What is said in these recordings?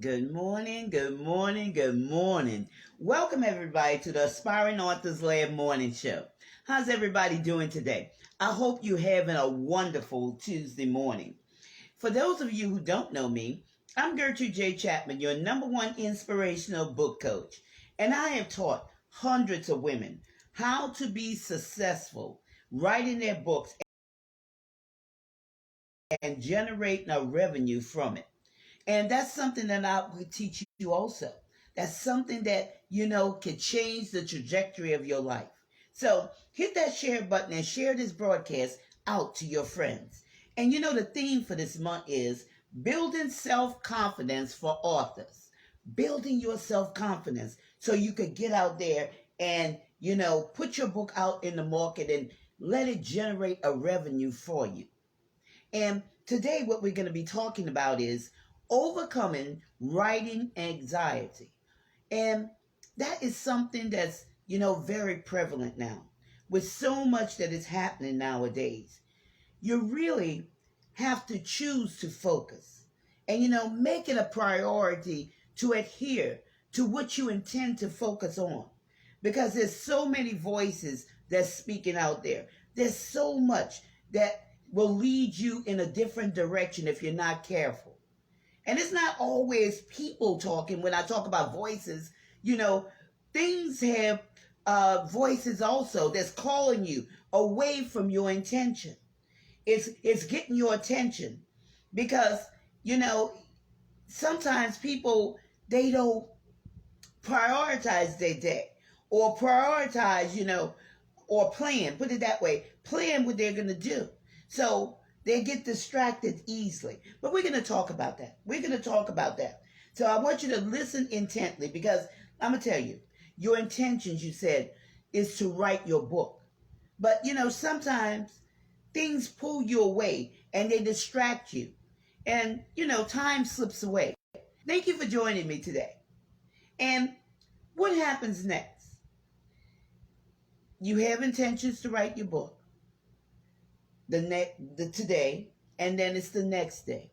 Good morning, good morning, good morning. Welcome everybody to the Aspiring Authors Lab Morning Show. How's everybody doing today? I hope you're having a wonderful Tuesday morning. For those of you who don't know me, I'm Gertrude J. Chapman, your number one inspirational book coach. And I have taught hundreds of women how to be successful writing their books and generating a revenue from it. And that's something that I would teach you also. That's something that, can change the trajectory of your life. So hit that share button and share this broadcast out to your friends. And the theme for this month is building self confidence for authors. Building your self confidence so you could get out there and, put your book out in the market and let it generate a revenue for you. And today, what we're going to be talking about is overcoming writing anxiety. And that is something that's, very prevalent now with so much that is happening nowadays. You really have to choose to focus and, make it a priority to adhere to what you intend to focus on because there's so many voices that's speaking out there. There's so much that will lead you in a different direction if you're not careful. And it's not always people talking. When I talk about voices, you know, things have voices also that's calling you away from your intention. It's getting your attention because you know sometimes people they don't prioritize their day or prioritize or plan, put it that way, plan what they're going to do. So they get distracted easily. But we're going to talk about that. We're going to talk about that. So I want you to listen intently because I'm going to tell you, your intentions, you said, is to write your book. But, sometimes things pull you away and they distract you. And, time slips away. Thank you for joining me today. And what happens next? You have intentions to write your book the today, and then it's the next day.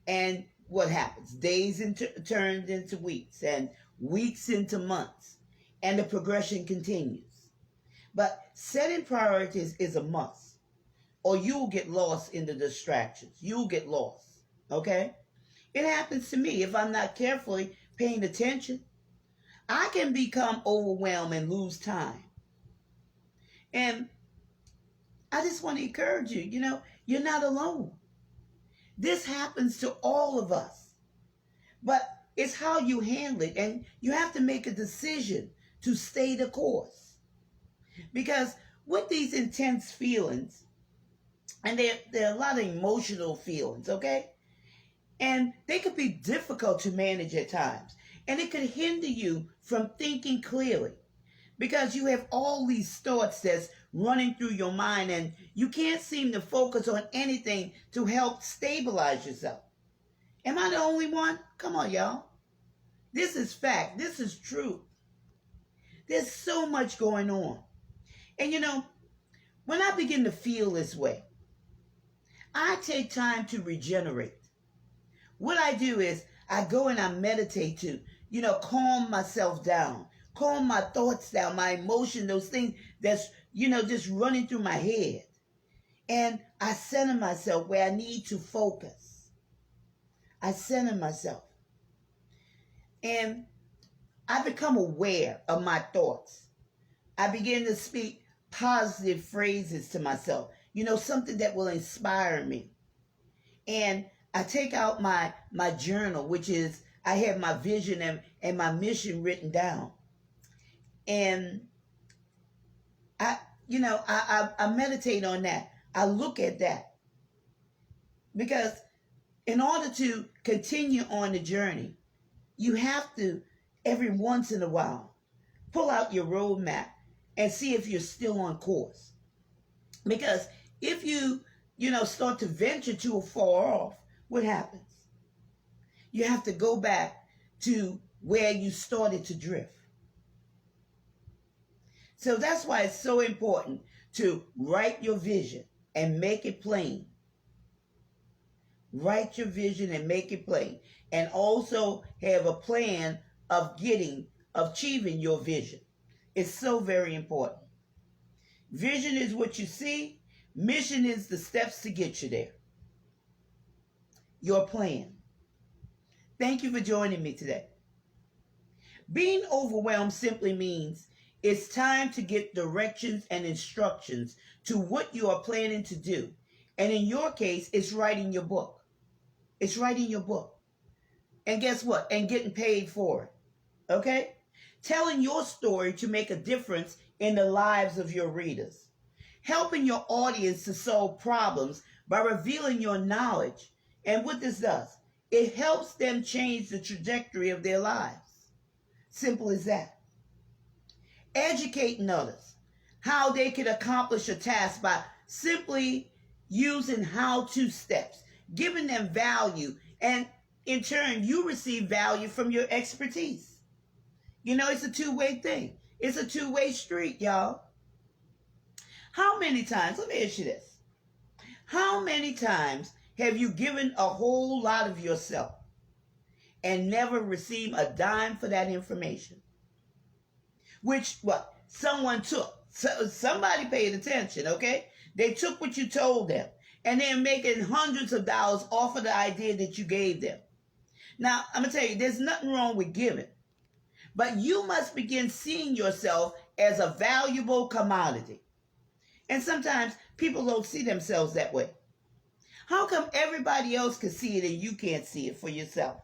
And what happens? Days turned into weeks, and weeks into months, and the progression continues. But setting priorities is a must, or you'll get lost in the distractions. You'll get lost. Okay? It happens to me if I'm not carefully paying attention. I can become overwhelmed and lose time. And I just want to encourage you, you're not alone. This happens to all of us. But it's how you handle it. And you have to make a decision to stay the course. Because with these intense feelings, and there are a lot of emotional feelings, okay? And they could be difficult to manage at times. And it could hinder you from thinking clearly because you have all these thoughts that's running through your mind and you can't seem to focus on anything to help stabilize yourself. Am I the only one? Come on, y'all. This is fact. This is true. There's so much going on. And when I begin to feel this way, I take time to regenerate. What I do is I go and I meditate to, calm myself down, calm my thoughts down, my emotion, those things that's, just running through my head. And I center myself where I need to focus. I center myself. And I become aware of my thoughts. I begin to speak positive phrases to myself, something that will inspire me. And I take out my journal, which is I have my vision and my mission written down. And I meditate on that. I look at that. Because in order to continue on the journey, you have to, every once in a while, pull out your roadmap and see if you're still on course. Because if you start to venture too far off, what happens? You have to go back to where you started to drift. So that's why it's so important to write your vision and make it plain. Write your vision and make it plain. And also have a plan of achieving your vision. It's so very important. Vision is what you see. Mission is the steps to get you there. Your plan. Thank you for joining me today. Being overwhelmed simply means it's time to get directions and instructions to what you are planning to do. And in your case, it's writing your book. It's writing your book. And guess what? And getting paid for it. Okay? Telling your story to make a difference in the lives of your readers. Helping your audience to solve problems by revealing your knowledge. And what this does, it helps them change the trajectory of their lives. Simple as that. Educating others how they can accomplish a task by simply using how-to steps, giving them value, and in turn, you receive value from your expertise. You know, it's a two-way thing. It's a two-way street, y'all. How many times, let me ask you this. How many times have you given a whole lot of yourself and never received a dime for that information? Which, what? Someone took. So somebody paid attention, okay? They took what you told them, and they're making hundreds of dollars off of the idea that you gave them. Now, I'm going to tell you, there's nothing wrong with giving, but you must begin seeing yourself as a valuable commodity. And sometimes people don't see themselves that way. How come everybody else can see it and you can't see it for yourself?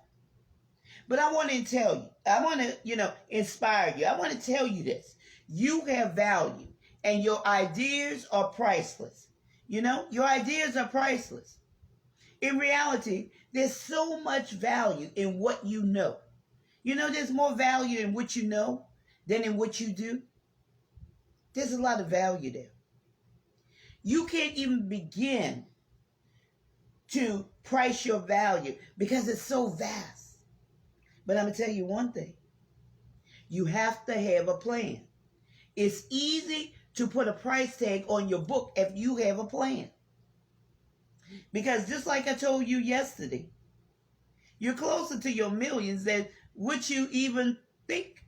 But I want to tell you, I want to, inspire you. I want to tell you this. You have value and your ideas are priceless. Your ideas are priceless. In reality, there's so much value in what you know. There's more value in what you know than in what you do. There's a lot of value there. You can't even begin to price your value because it's so vast. But I'm going to tell you one thing. You have to have a plan. It's easy to put a price tag on your book if you have a plan. Because just like I told you yesterday, you're closer to your millions than what you even think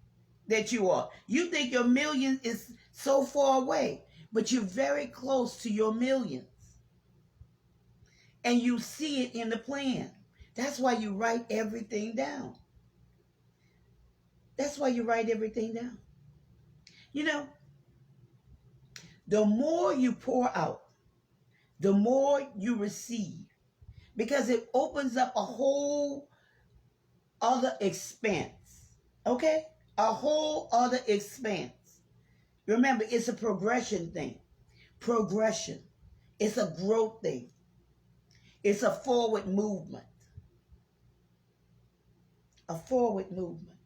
that you are. You think your million is so far away, but you're very close to your millions. And you see it in the plan. That's why you write everything down. That's why you write everything down. The more you pour out, the more you receive, because it opens up a whole other expanse. Okay? A whole other expanse. Remember, it's a progression thing. Progression. It's a growth thing. It's a forward movement. A forward movement.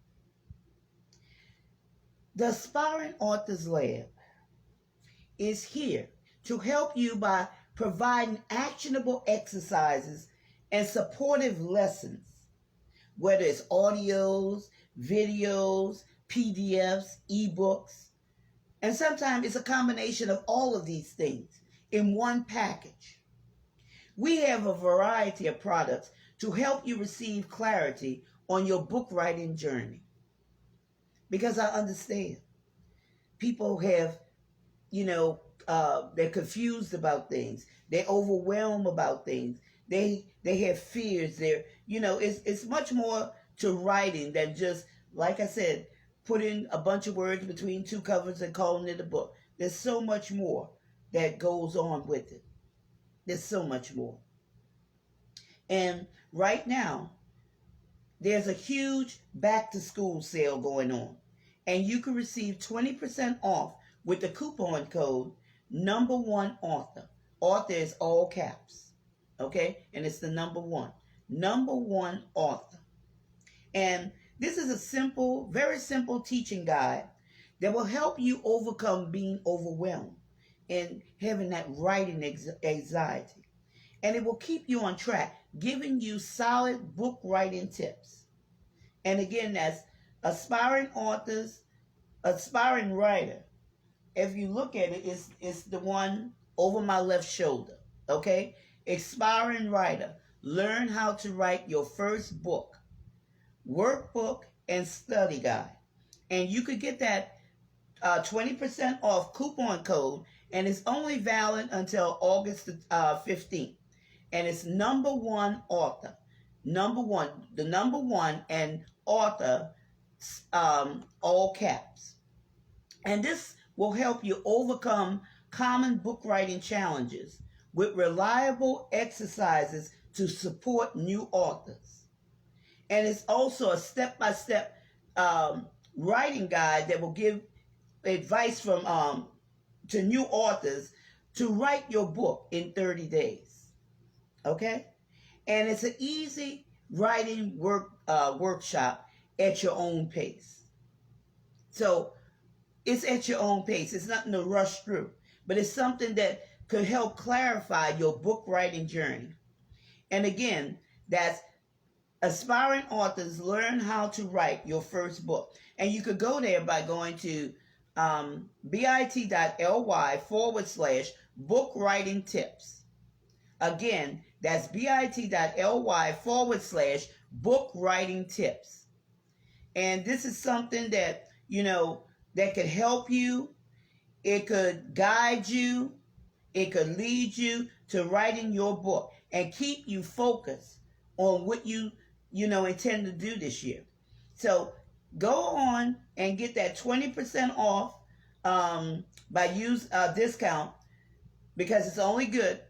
The Aspiring Authors Lab is here to help you by providing actionable exercises and supportive lessons, whether it's audios, videos, PDFs, ebooks, and sometimes it's a combination of all of these things in one package. We have a variety of products to help you receive clarity on your book writing journey. Because I understand people have, they're confused about things. They're overwhelmed about things. They have fears. It's much more to writing than just, like I said, putting a bunch of words between two covers and calling it a book. There's so much more that goes on with it. There's so much more. And right now, there's a huge back to school sale going on. And you can receive 20% off with the coupon code #1author. Author is all caps. Okay? And it's the #1. #1author. And this is a simple, very simple teaching guide that will help you overcome being overwhelmed and having that writing anxiety. And it will keep you on track, giving you solid book writing tips. And again, that's Aspiring Authors, Aspiring Writer. If you look at it, it's the one over my left shoulder. Okay? Aspiring Writer. Learn How to Write Your First Book, Workbook, and Study Guide. And you could get that 20% off coupon code, and it's only valid until August 15th. And it's number one author. The number one and author, all caps. And this will help you overcome common book writing challenges with reliable exercises to support new authors. And it's also a step-by-step writing guide that will give advice from to new authors to write your book in 30 days. Okay? And it's an easy writing workshop at your own pace. So it's at your own pace. It's nothing to rush through, but it's something that could help clarify your book writing journey. And again, that's Aspiring Authors Learn How to Write Your First Book. And you could go there by going to bit.ly/book writing tips. Again, that's bit.ly/book writing tips. And this is something that, that could help you. It could guide you. It could lead you to writing your book and keep you focused on what you intend to do this year. So go on and get that 20% off by use discount, because it's only good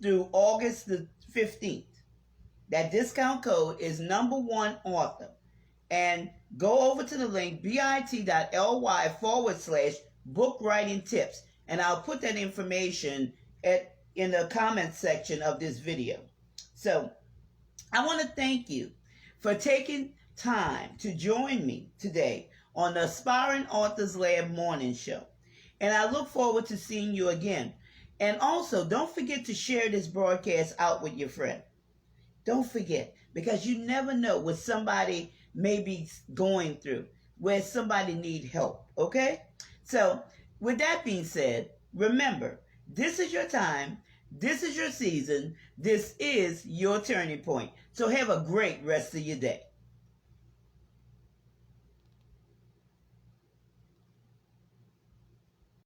through August the 15th. That discount code is number one author. And go over to the link bit.ly/book writing tips. And I'll put that information in the comment section of this video. So I want to thank you for taking time to join me today on the Aspiring Authors Lab Morning Show. And I look forward to seeing you again. And also, don't forget to share this broadcast out with your friend. Don't forget, because you never know what somebody may be going through, where somebody needs help, okay? So, with that being said, remember, this is your time, this is your season, this is your turning point. So have a great rest of your day.